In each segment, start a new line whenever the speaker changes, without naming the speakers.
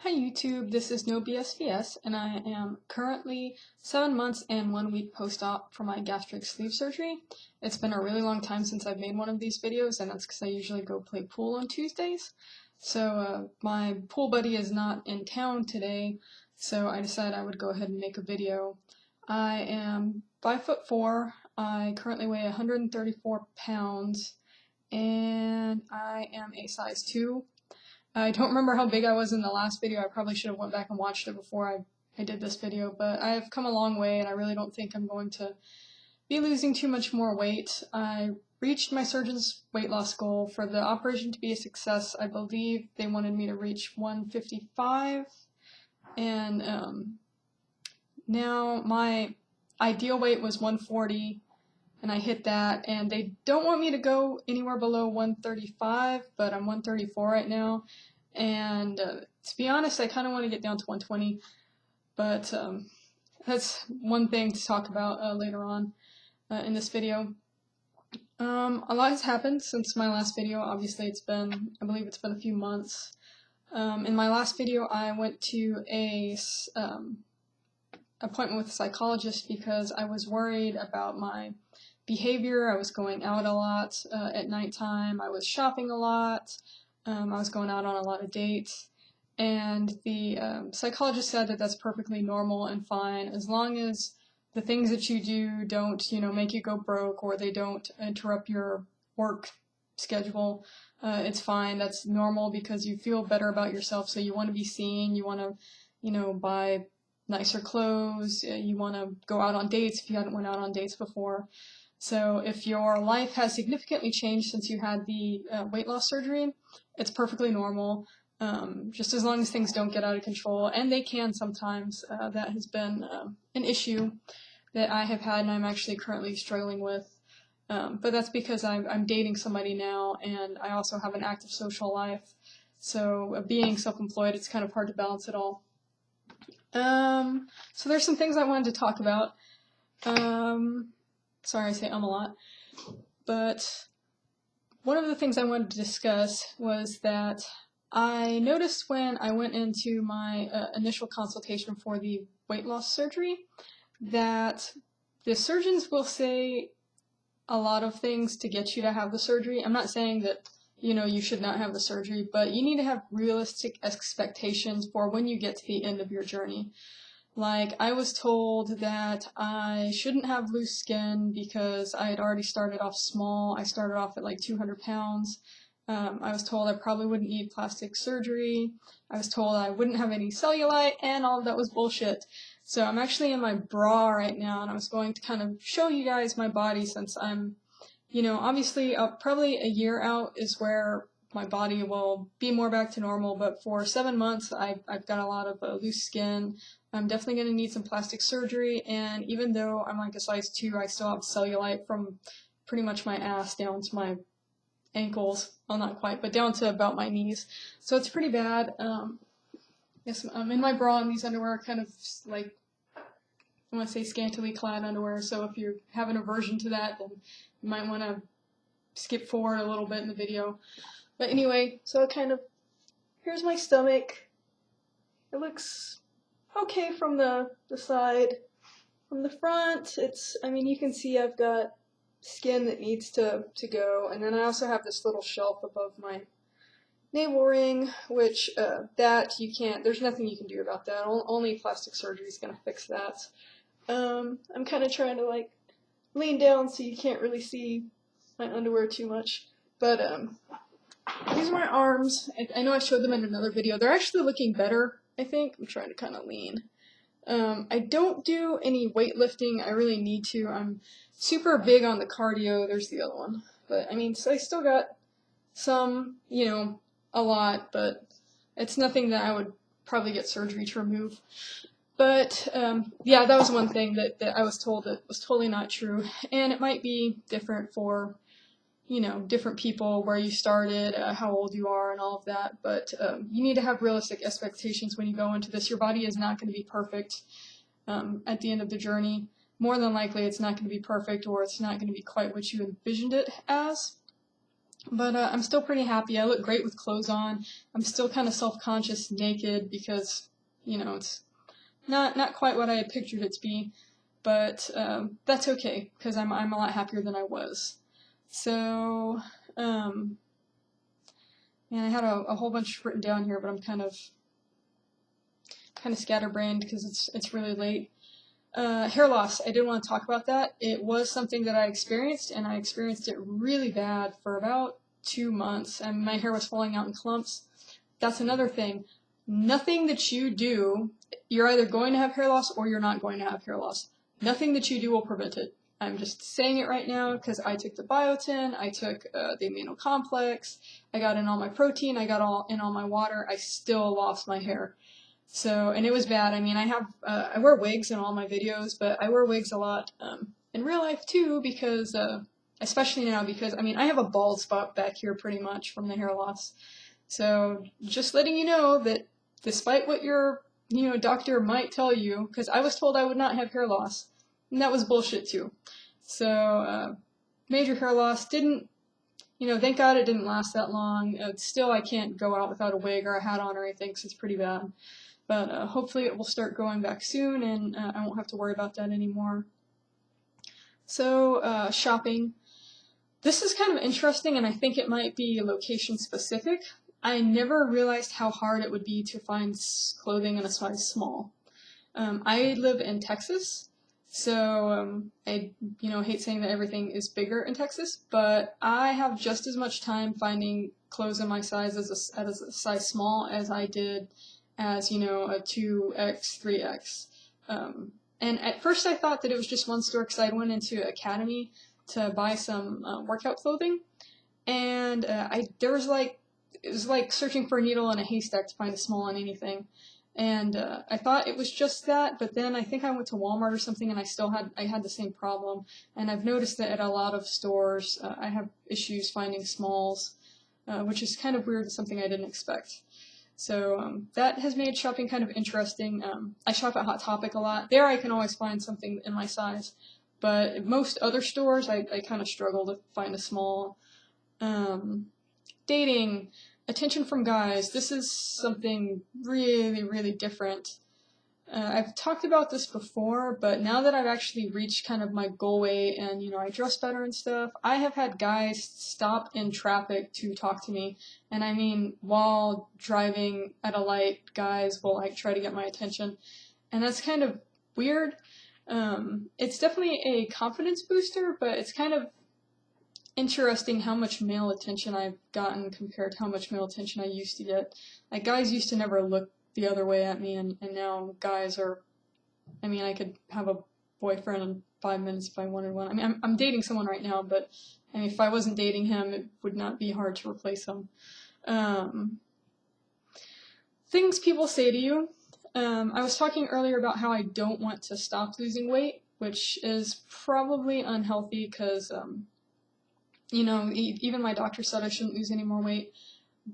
Hi YouTube, this is No BSVS, and I am currently 7 months and 1 week post-op for my gastric sleeve surgery. It's been a really long time since I've made one of these videos, and that's because I usually go play pool on Tuesdays. So my pool buddy is not in town today, so I decided I would go ahead and make a video. I am 5'4", I currently weigh 134 pounds, and I am a size 2. I don't remember how big I was in the last video. I probably should have went back and watched it before I did this video, but I've come a long way and I really don't think I'm going to be losing too much more weight. I reached my surgeon's weight loss goal. For the operation to be a success, I believe they wanted me to reach 155, and now my ideal weight was 140, and I hit that, and they don't want me to go anywhere below 135, but I'm 134 right now, and to be honest, I kind of want to get down to 120, but that's one thing to talk about later on in this video. A lot has happened since my last video. Obviously, I believe it's been a few months. In my last video, I went to a appointment with a psychologist because I was worried about my behavior. I was going out a lot at nighttime. I was shopping a lot. I was going out on a lot of dates. And the psychologist said that that's perfectly normal and fine as long as the things that you do don't, make you go broke, or they don't interrupt your work schedule. It's fine. That's normal because you feel better about yourself. So you want to be seen. You want to, buy nicer clothes. You want to go out on dates if you hadn't went out on dates before. So if your life has significantly changed since you had the weight loss surgery, it's perfectly normal, just as long as things don't get out of control, and they can sometimes. That has been an issue that I have had and I'm actually currently struggling with, but that's because I'm dating somebody now, and I also have an active social life, so being self-employed, it's kind of hard to balance it all. So there's some things I wanted to talk about. Sorry, I say a lot, but one of the things I wanted to discuss was that I noticed when I went into my initial consultation for the weight loss surgery that the surgeons will say a lot of things to get you to have the surgery. I'm not saying that, you should not have the surgery, but you need to have realistic expectations for when you get to the end of your journey. Like, I was told that I shouldn't have loose skin because I had already started off small. I started off at like 200 pounds. I was told I probably wouldn't need plastic surgery. I was told I wouldn't have any cellulite, and all of that was bullshit. So I'm actually in my bra right now, and I was going to kind of show you guys my body since I'm, obviously probably a year out is where my body will be more back to normal, but for 7 months I've got a lot of loose skin. I'm definitely going to need some plastic surgery, and even though I'm like a size 2, I still have cellulite from pretty much my ass down to my ankles. Well, not quite, but down to about my knees. So it's pretty bad. Yes, I'm in my bra, and these underwear are kind of like, I want to say scantily clad underwear, so if you have an aversion to that, then you might want to skip forward a little bit in the video. But anyway, so here's my stomach. It looks okay from the side. From the front, you can see I've got skin that needs to go, and then I also have this little shelf above my navel ring, which there's nothing you can do about that. Only plastic surgery is going to fix that. I'm kind of trying to lean down so you can't really see my underwear too much, but these are my arms. I know I showed them in another video. They're actually looking better, I think. I'm trying to kind of lean. I don't do any weightlifting. I really need to. I'm super big on the cardio. There's the other one. But, so I still got some, a lot, but it's nothing that I would probably get surgery to remove. But, yeah, that was one thing that I was told that was totally not true. And it might be different for, different people, where you started, how old you are, and all of that, but you need to have realistic expectations when you go into this. Your body is not going to be perfect at the end of the journey. More than likely, it's not going to be perfect, or it's not going to be quite what you envisioned it as. But I'm still pretty happy. I look great with clothes on. I'm still kind of self-conscious naked because, you know, it's not quite what I had pictured it to be. But that's okay because I'm a lot happier than I was. So, man, I had a whole bunch written down here, but I'm kind of scatterbrained because it's really late. Hair loss. I did want to talk about that. It was something that I experienced, and I experienced it really bad for about 2 months, and my hair was falling out in clumps. That's another thing. Nothing that you do, you're either going to have hair loss or you're not going to have hair loss. Nothing that you do will prevent it. I'm just saying it right now because I took the biotin, I took the amino complex, I got in all my protein, I got in all my water. I still lost my hair. So, and it was bad. I mean, I wear wigs in all my videos, but I wear wigs a lot in real life too because, especially now because, I mean, I have a bald spot back here pretty much from the hair loss. So, just letting you know that despite what your, doctor might tell you, because I was told I would not have hair loss, and that was bullshit too. So, major hair loss didn't, thank God it didn't last that long. Still, I can't go out without a wig or a hat on or anything because it's pretty bad. But hopefully it will start growing back soon, and I won't have to worry about that anymore. So, shopping. This is kind of interesting, and I think it might be location specific. I never realized how hard it would be to find clothing in a size small. I live in Texas, so I hate saying that everything is bigger in Texas, but I have just as much time finding clothes in my size as a size small as I did as, a 2X, 3X. And at first I thought that it was just one store because I went into Academy to buy some workout clothing, and it was like searching for a needle in a haystack to find a small on anything. And I thought it was just that, but then I think I went to Walmart or something, and I had the same problem. And I've noticed that at a lot of stores, I have issues finding smalls, which is kind of weird and something I didn't expect. So that has made shopping kind of interesting. I shop at Hot Topic a lot. There I can always find something in my size, but at most other stores I kind of struggle to find a small. Dating. Attention from guys. This is something really, really different. I've talked about this before, but now that I've actually reached kind of my goal weight and, I dress better and stuff, I have had guys stop in traffic to talk to me. And I mean, while driving at a light, guys will try to get my attention. And that's kind of weird. It's definitely a confidence booster, but it's kind of interesting how much male attention I've gotten compared to how much male attention I used to get. Like, guys used to never look the other way at me, and now guys are, I mean, I could have a boyfriend in 5 minutes if I wanted one. I mean, I'm dating someone right now, but I mean, if I wasn't dating him, it would not be hard to replace him. Things people say to you. I was talking earlier about how I don't want to stop losing weight, which is probably unhealthy because, even my doctor said I shouldn't lose any more weight,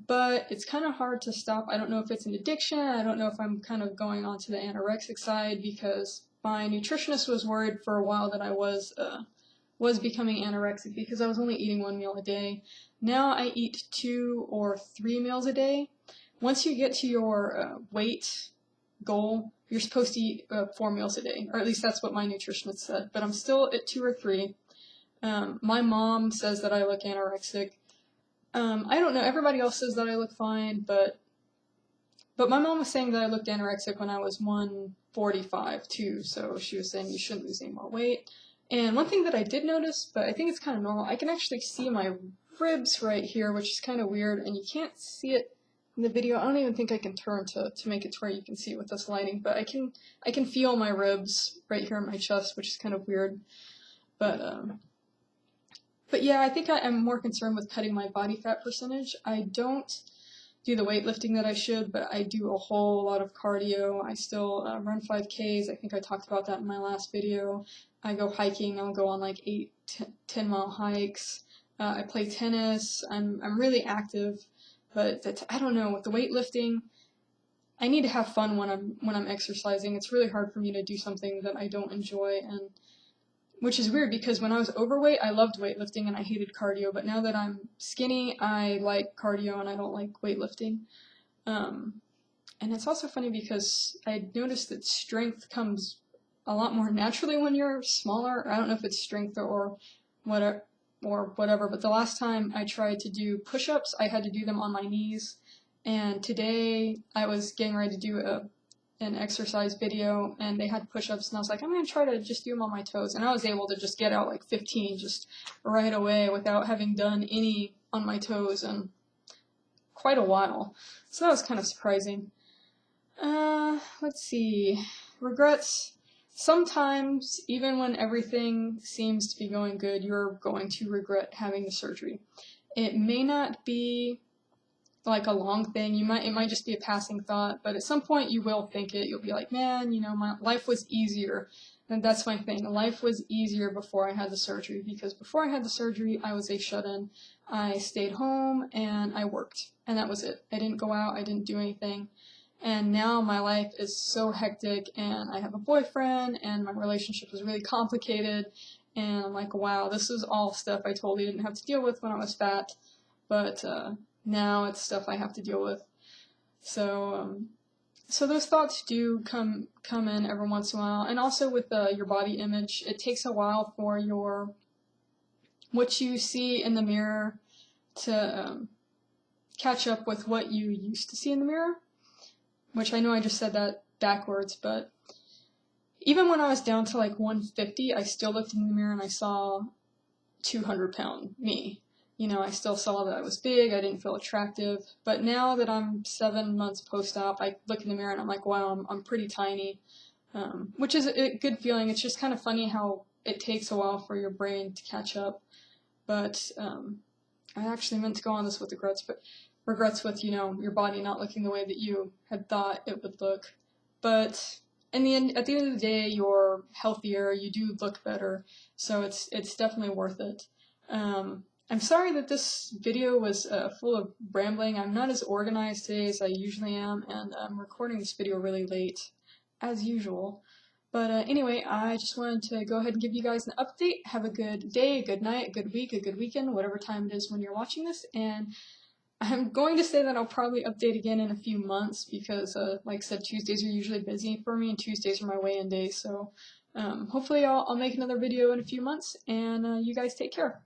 but it's kind of hard to stop. I don't know if it's an addiction. I don't know if I'm kind of going on to the anorexic side because my nutritionist was worried for a while that I was becoming anorexic because I was only eating 1 meal a day. Now I eat 2 or 3 meals a day. Once you get to your weight goal, you're supposed to eat 4 meals a day, or at least that's what my nutritionist said, but I'm still at 2 or 3. My mom says that I look anorexic. I don't know, everybody else says that I look fine, but my mom was saying that I looked anorexic when I was 145 too, so she was saying you shouldn't lose any more weight. And one thing that I did notice, but I think it's kind of normal, I can actually see my ribs right here, which is kind of weird, and you can't see it in the video. I don't even think I can turn to make it to where you can see it with this lighting, but I can feel my ribs right here in my chest, which is kind of weird. But yeah, I think I'm more concerned with cutting my body fat percentage. I don't do the weightlifting that I should, but I do a whole lot of cardio. I still run 5Ks. I think I talked about that in my last video. I go hiking. I'll go on like 10 mile hikes. I play tennis. I'm really active, but I don't know, with the weightlifting, I need to have fun when I'm exercising. It's really hard for me to do something that I don't enjoy, and which is weird because when I was overweight, I loved weightlifting and I hated cardio, but now that I'm skinny, I like cardio and I don't like weightlifting. And it's also funny because I noticed that strength comes a lot more naturally when you're smaller. I don't know if it's strength or whatever, but the last time I tried to do push-ups, I had to do them on my knees. And today I was getting ready to do an exercise video and they had push-ups and I was like, I'm going to try to just do them on my toes. And I was able to just get out like 15 just right away without having done any on my toes in quite a while. So that was kind of surprising. Let's see. Regrets. Sometimes, even when everything seems to be going good, you're going to regret having the surgery. It may not be like a long thing. It might just be a passing thought, but at some point you will think it. You'll be like, man, you know, my life was easier. And that's my thing. Life was easier before I had the surgery, because before I had the surgery, I was a shut-in. I stayed home and I worked, and that was it. I didn't go out. I didn't do anything. And now my life is so hectic, and I have a boyfriend, and my relationship is really complicated, and I'm like, wow, this is all stuff I totally didn't have to deal with when I was fat, but now it's stuff I have to deal with. So those thoughts do come in every once in a while, and also with your body image, it takes a while for what you see in the mirror to catch up with what you used to see in the mirror. Which I know I just said that backwards, but even when I was down to like 150, I still looked in the mirror and I saw 200-pound me. You know, I still saw that I was big, I didn't feel attractive, but now that I'm 7 months post-op, I look in the mirror and I'm like, wow, I'm pretty tiny, which is a good feeling. It's just kind of funny how it takes a while for your brain to catch up, but I actually meant to go on this with regrets with, you know, your body not looking the way that you had thought it would look. But at the end of the day, you're healthier, you do look better, so it's definitely worth it. I'm sorry that this video was full of rambling. I'm not as organized today as I usually am, and I'm recording this video really late, as usual. But anyway, I just wanted to go ahead and give you guys an update. Have a good day, a good night, a good week, a good weekend, whatever time it is when you're watching this, and I'm going to say that I'll probably update again in a few months because, like I said, Tuesdays are usually busy for me, and Tuesdays are my weigh-in days, so hopefully I'll make another video in a few months, and you guys take care.